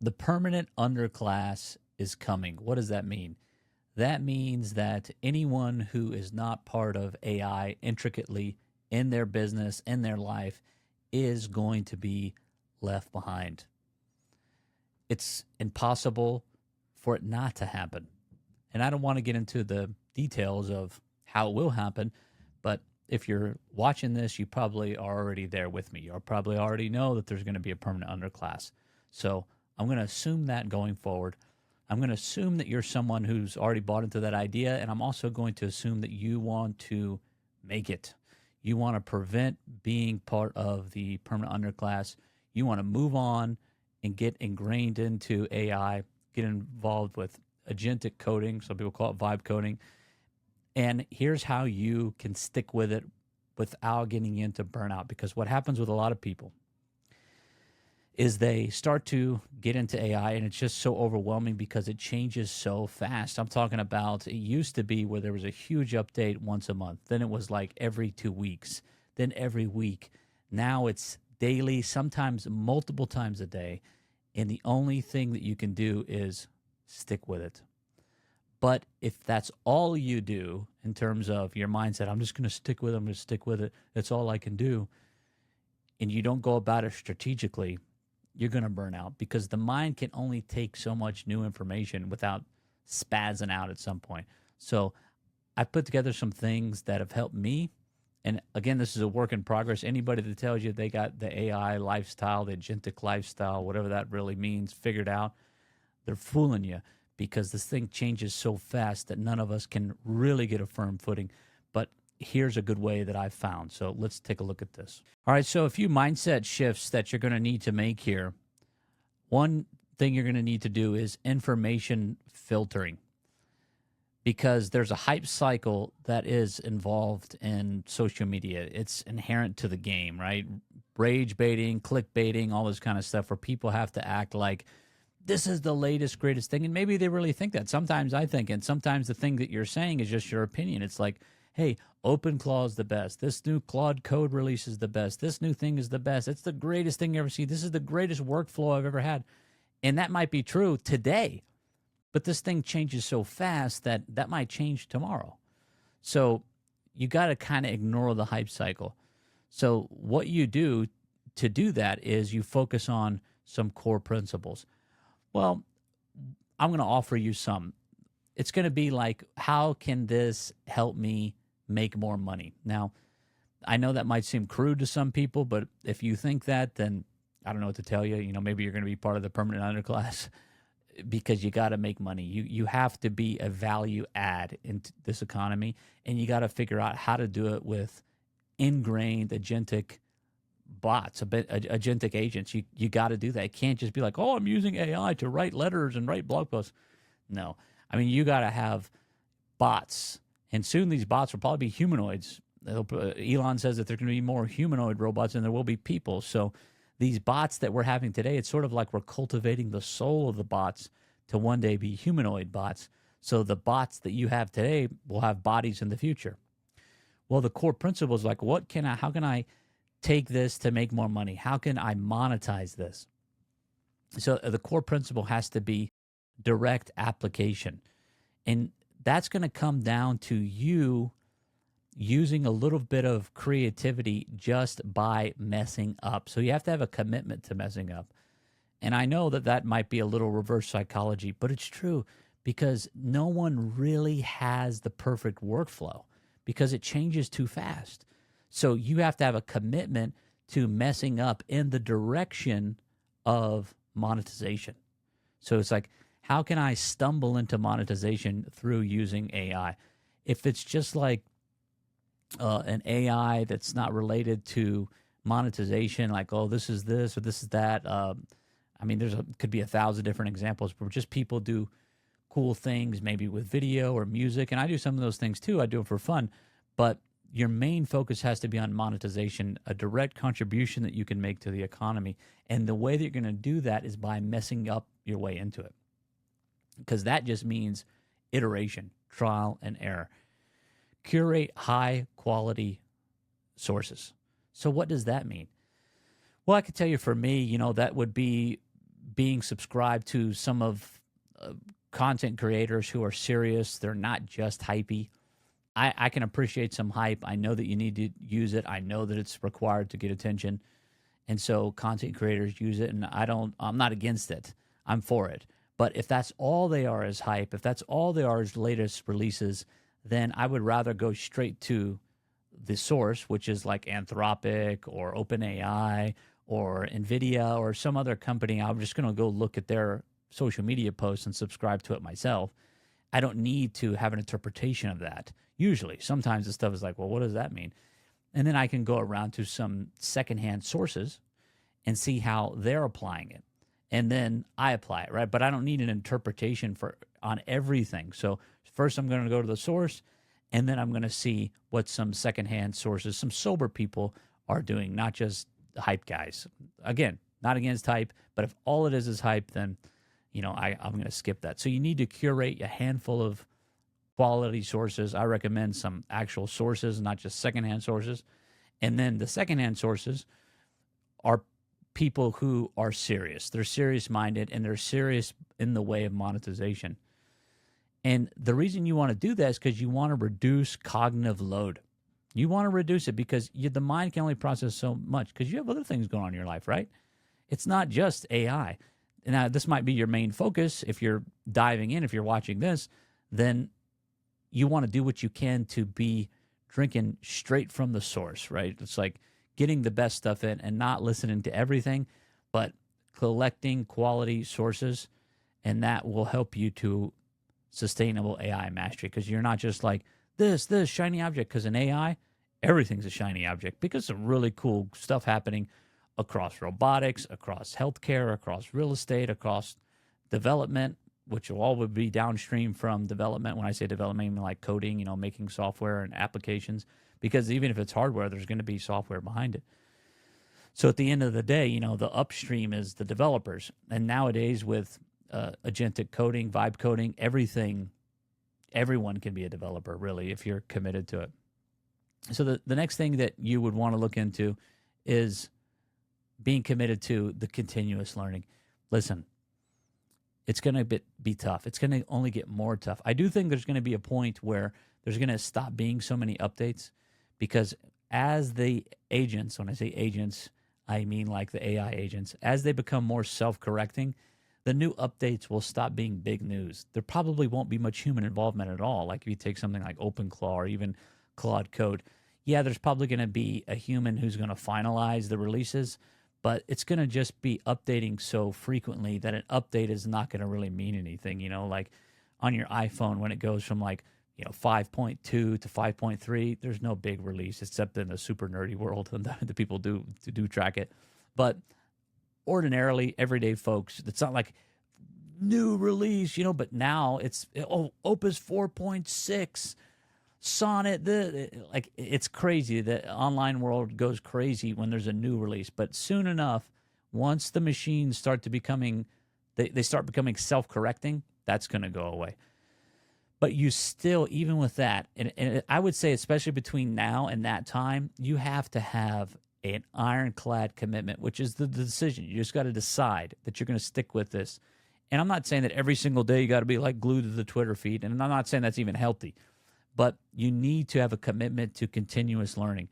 The permanent underclass is coming. What does that mean? That means that anyone who is not part of AI intricately in their business, in their life, is going to be left behind. It's impossible for it not to happen. And I don't want to get into the details of how it will happen, but if you're watching this, you probably are already there with me. You probably already know that there's going to be a permanent underclass. So I'm going to assume that going forward. I'm going to assume that you're someone who's already bought into that idea, and I'm also going to assume that you want to make it. You want to prevent being part of the permanent underclass. You want to move on and get ingrained into AI, get involved with agentic coding. Some people call it vibe coding. And here's how you can stick with it without getting into burnout. Because what happens with a lot of people is they start to get into AI and it's just so overwhelming because it changes so fast. I'm talking about, it used to be where there was a huge update once a month. Then it was like every 2 weeks, then every week. Now it's daily, sometimes multiple times a day. And the only thing that you can do is stick with it. But if that's all you do in terms of your mindset, I'm just going to stick with it, I'm going to stick with it, that's all I can do, and you don't go about it strategically, you're going to burn out because the mind can only take so much new information without spazzing out at some point. So I put together some things that have helped me. And again, this is a work in progress. Anybody that tells you they got the AI lifestyle, the agentic lifestyle, whatever that really means, figured out, they're fooling you because this thing changes so fast that none of us can really get a firm footing. But here's a good way that I've found. So let's take a look at this. All right, so a few mindset shifts that you're going to need to make here. One thing you're going to need to do is information filtering, because there's a hype cycle that is involved in social media. It's inherent to the game, right? Rage baiting, clickbaiting, all this kind of stuff where people have to act like this is the latest, greatest thing. And maybe they really think that. Sometimes I think, and sometimes the thing that you're saying is just your opinion. It's like, hey, OpenClaw is the best. This new Claude code release is the best. This new thing is the best. It's the greatest thing you ever see. This is the greatest workflow I've ever had. And that might be true today, but this thing changes so fast that that might change tomorrow. So you got to kind of ignore the hype cycle. So what you do to do that is you focus on some core principles. Well, I'm going to offer you some. It's going to be like, how can this help me make more money? Now, I know that might seem crude to some people, but if you think that, then I don't know what to tell you. You know, maybe you're going to be part of the permanent underclass because you got to make money. You have to be a value add into this economy, and you got to figure out how to do it with ingrained agentic bots, agentic agents. You got to do that. It can't just be like, oh, I'm using AI to write letters and write blog posts. No. I mean, you got to have bots, and soon these bots will probably be humanoids. Elon says that there's going to be more humanoid robots than there will be people. So these bots that we're having today, it's sort of like we're cultivating the soul of the bots to one day be humanoid bots. So the bots that you have today will have bodies in the future. Well, the core principle is like, how can I take this to make more money? How can I monetize this? So the core principle has to be direct application. And that's going to come down to you using a little bit of creativity just by messing up. So you have to have a commitment to messing up. And I know that that might be a little reverse psychology, but it's true because no one really has the perfect workflow because it changes too fast. So you have to have a commitment to messing up in the direction of monetization. So it's like, how can I stumble into monetization through using AI? If it's just like an AI that's not related to monetization, like, oh, this is this or this is that. I mean, could be 1,000 different examples, but just people do cool things, maybe with video or music. And I do some of those things too. I do it for fun. But your main focus has to be on monetization, a direct contribution that you can make to the economy. And the way that you're going to do that is by messing up your way into it. Because that just means iteration, trial and error. Curate high quality sources. So what does that mean? Well, I can tell you for me, that would be being subscribed to some of content creators who are serious. They're not just hypey. I can appreciate some hype. I know that you need to use it. I know that it's required to get attention. And so content creators use it, and I'm not against it. I'm for it. But if that's all they are is hype, if that's all they are is latest releases, then I would rather go straight to the source, which is like Anthropic or OpenAI or NVIDIA or some other company. I'm just going to go look at their social media posts and subscribe to it myself. I don't need to have an interpretation of that. Usually, sometimes the stuff is like, well, what does that mean? And then I can go around to some secondhand sources and see how they're applying it. And then I apply it, right? But I don't need an interpretation on everything. So first I'm going to go to the source, and then I'm going to see what some secondhand sources, some sober people are doing, not just hype guys. Again, not against hype, but if all it is hype, then I'm going to skip that. So you need to curate a handful of quality sources. I recommend some actual sources, not just secondhand sources. And then the secondhand sources are people who are serious. They're serious-minded, and they're serious in the way of monetization. And the reason you want to do that is because you want to reduce cognitive load. You want to reduce it because the mind can only process so much because you have other things going on in your life, right? It's not just AI. Now, this might be your main focus. If you're diving in, if you're watching this, then you want to do what you can to be drinking straight from the source, right? It's like getting the best stuff in and not listening to everything, but collecting quality sources, and that will help you to sustainable AI mastery because you're not just like this shiny object, because in AI, everything's a shiny object because some really cool stuff happening across robotics, across healthcare, across real estate, across development, which will all would be downstream from development. When I say development, I mean like coding, making software and applications, because even if it's hardware, there's going to be software behind it. So at the end of the day, the upstream is the developers. And nowadays with agentic coding, vibe coding, everyone can be a developer, really, if you're committed to it. So the next thing that you would want to look into is being committed to the continuous learning. Listen, it's going to be tough. It's going to only get more tough. I do think there's going to be a point where there's going to stop being so many updates, because as the agents, when I say agents, I mean like the AI agents, as they become more self-correcting, the new updates will stop being big news. There probably won't be much human involvement at all. Like if you take something like OpenClaw or even Claude Code, yeah, there's probably going to be a human who's going to finalize the releases, but it's going to just be updating so frequently that an update is not going to really mean anything. Like on your iPhone, when it goes from 5.2 to 5.3, there's no big release except in the super nerdy world and the people do track it. But ordinarily, everyday folks, it's not like new release, but now it's Opus 4.6, Sonnet, it's crazy. The online world goes crazy when there's a new release. But soon enough, once the machines start to becoming, they start becoming self-correcting, that's going to go away. But you still, even with that, and I would say especially between now and that time, you have to have an ironclad commitment, which is the decision. You just got to decide that you're going to stick with this. And I'm not saying that every single day you got to be like glued to the Twitter feed, and I'm not saying that's even healthy. But you need to have a commitment to continuous learning,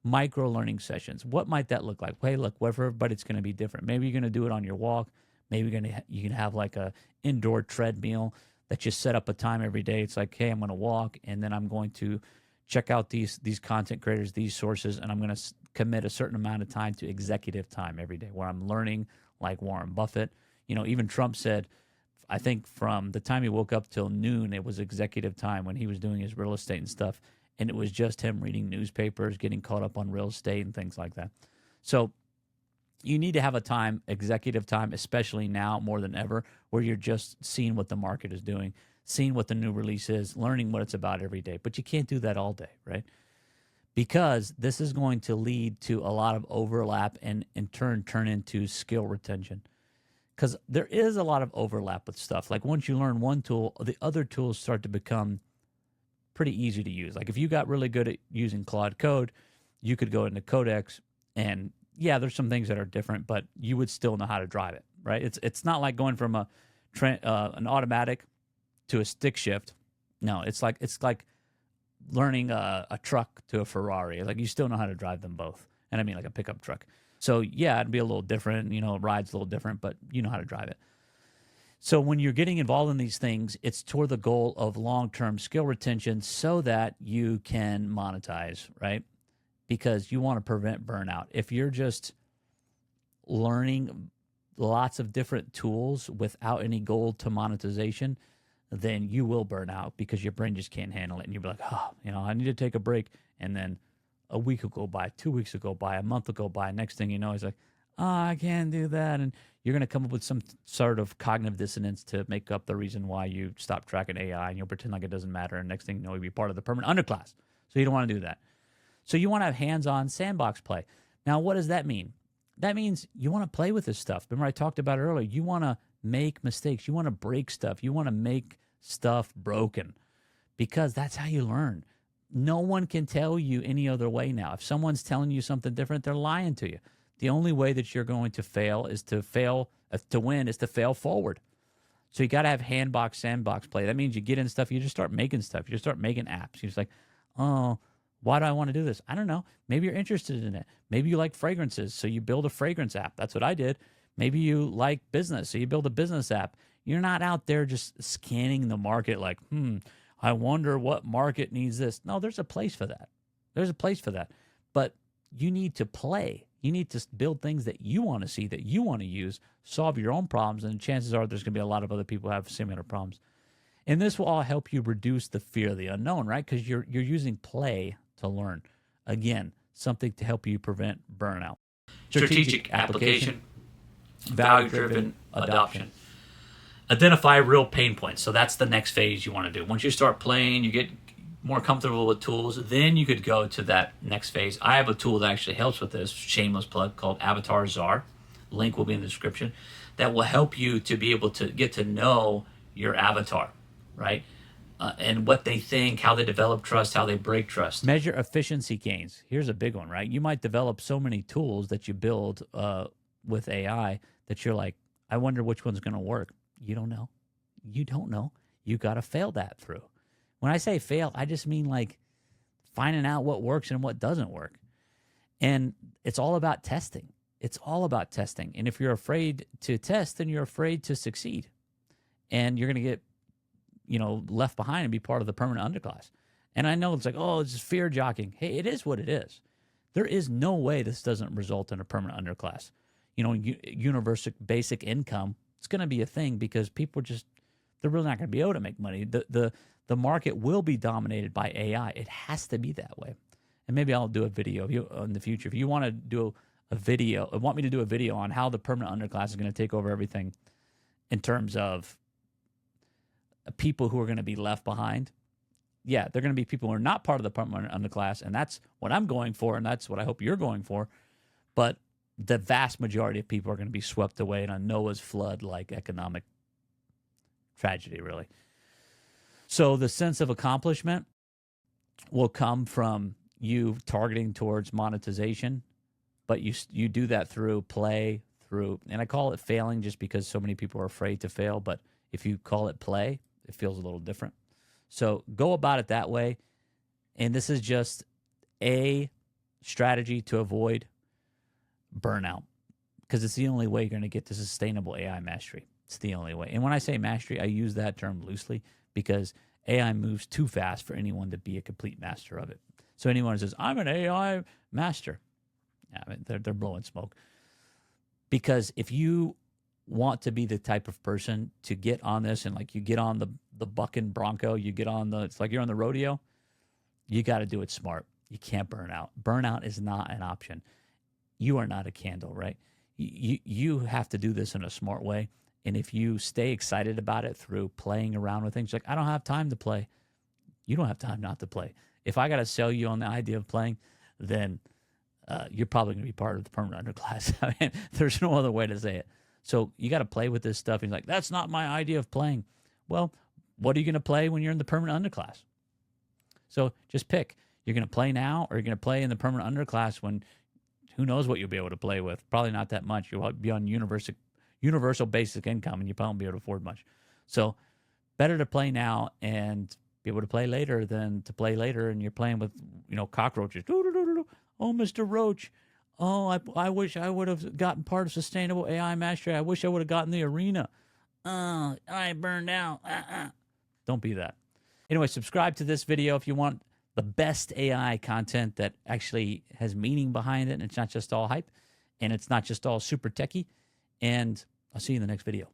micro learning sessions. What might that look like? Hey, look, for everybody, it's going to be different. Maybe you're going to do it on your walk. Maybe you can have like a indoor treadmill that you set up a time every day. It's like, hey, I'm going to walk, and then I'm going to check out these content creators, these sources, and I'm going to commit a certain amount of time to executive time every day where I'm learning like Warren Buffett. Even Trump said, I think from the time he woke up till noon, it was executive time when he was doing his real estate and stuff. And it was just him reading newspapers, getting caught up on real estate and things like that. So you need to have a time, executive time, especially now more than ever, where you're just seeing what the market is doing, seeing what the new release is, learning what it's about every day. But you can't do that all day, right? Because this is going to lead to a lot of overlap and in turn into skill retention. Because there is a lot of overlap with stuff. Like once you learn one tool, the other tools start to become pretty easy to use. Like if you got really good at using Claude Code, you could go into Codex, and yeah, there's some things that are different, but you would still know how to drive it. right? It's not like going from an automatic to a stick shift. No, it's like learning a truck to a Ferrari. Like you still know how to drive them both, and I mean like a pickup truck. So yeah, it'd be a little different. You know, it rides a little different, but you know how to drive it. So when you're getting involved in these things, it's toward the goal of long-term skill retention so that you can monetize, right? Because you want to prevent burnout. If you're just learning lots of different tools without any goal to monetization, then you will burn out because your brain just can't handle it. And you'll be like, oh, you know, I need to take a break. And then a week will go by, 2 weeks will go by, a month will go by. Next thing you know, it's like, oh, I can't do that. And you're going to come up with some sort of cognitive dissonance to make up the reason why you stop tracking AI, and you'll pretend like it doesn't matter. And next thing you know, you'll be part of the permanent underclass. So you don't want to do that. So you want to have hands-on sandbox play. Now, what does that mean? That means you want to play with this stuff. Remember I talked about it earlier. You want to make mistakes. You want to break stuff. You want to make stuff broken because that's how you learn. No one can tell you any other way now. If someone's telling you something different, they're lying to you. The only way that you're going to fail is to win is to fail forward. So you got to have sandbox play. That means you get in stuff, you just start making stuff. You just start making apps. You're just like, oh, why do I want to do this? I don't know. Maybe you're interested in it. Maybe you like fragrances, so you build a fragrance app. That's what I did. Maybe you like business, so you build a business app. You're not out there just scanning the market like, I wonder what market needs this. No, there's a place for that. There's a place for that. But you need to play. You need to build things that you want to see, that you want to use, solve your own problems, and chances are there's going to be a lot of other people who have similar problems. And this will all help you reduce the fear of the unknown, right? Because you're using play to learn. Again, something to help you prevent burnout. Strategic application, value-driven adoption. Identify real pain points. So that's the next phase you want to do. Once you start playing, you get more comfortable with tools, then you could go to that next phase. I have a tool that actually helps with this, shameless plug, called Avatar Czar. Link will be in the description. That will help you to be able to get to know your avatar, right? And what they think, how they develop trust, how they break trust. Measure efficiency gains. Here's a big one, right? You might develop so many tools that you build with AI that you're like, I wonder which one's going to work. You don't know. You don't know. You got to fail that through. When I say fail, I just mean like finding out what works and what doesn't work. And it's all about testing. It's all about testing. And if you're afraid to test, then you're afraid to succeed. And you're going to get, left behind and be part of the permanent underclass. And I know it's like, oh, it's just fear jockeying. Hey, it is what it is. There is no way this doesn't result in a permanent underclass. Universal basic income, it's going to be a thing because people they're really not going to be able to make money. The market will be dominated by AI. It has to be that way. And maybe I'll do a video in the future. If you want to do a video, want me to do a video on how the permanent underclass is going to take over everything in terms of people who are going to be left behind. Yeah, they're going to be people who are not part of the permanent underclass, and that's what I'm going for, and that's what I hope you're going for. But the vast majority of people are going to be swept away in a Noah's flood-like economic tragedy, really. So the sense of accomplishment will come from you targeting towards monetization, but you do that through play, and I call it failing just because so many people are afraid to fail, but if you call it play, it feels a little different. So go about it that way, and this is just a strategy to avoid burnout because it's the only way you're going to get to sustainable AI mastery. It's the only way. And when I say mastery, I use that term loosely because AI moves too fast for anyone to be a complete master of it. So anyone who says, I'm an AI master, they're blowing smoke. Because if you want to be the type of person to get on this and like you get on the bucking bronco, it's like you're on the rodeo, you got to do it smart. You can't burn out. Burnout is not an option. You are not a candle, right? You have to do this in a smart way. And if you stay excited about it through playing around with things, like, I don't have time to play. You don't have time not to play. If I got to sell you on the idea of playing, then you're probably going to be part of the permanent underclass. I mean, there's no other way to say it. So you got to play with this stuff. He's like, that's not my idea of playing. Well, what are you going to play when you're in the permanent underclass? So just pick. You're going to play now, or you're going to play in the permanent underclass when who knows what you'll be able to play with. Probably not that much. You'll be on universal basic income, and you probably won't be able to afford much. So better to play now and be able to play later than to play later and you're playing with, cockroaches. Oh, Mr. Roach. Oh, I wish I would have gotten part of Sustainable AI Mastery. I wish I would have gotten the arena. Oh, I burned out. Don't be that. Anyway, subscribe to this video if you want the best AI content that actually has meaning behind it and it's not just all hype and it's not just all super techie. And I'll see you in the next video.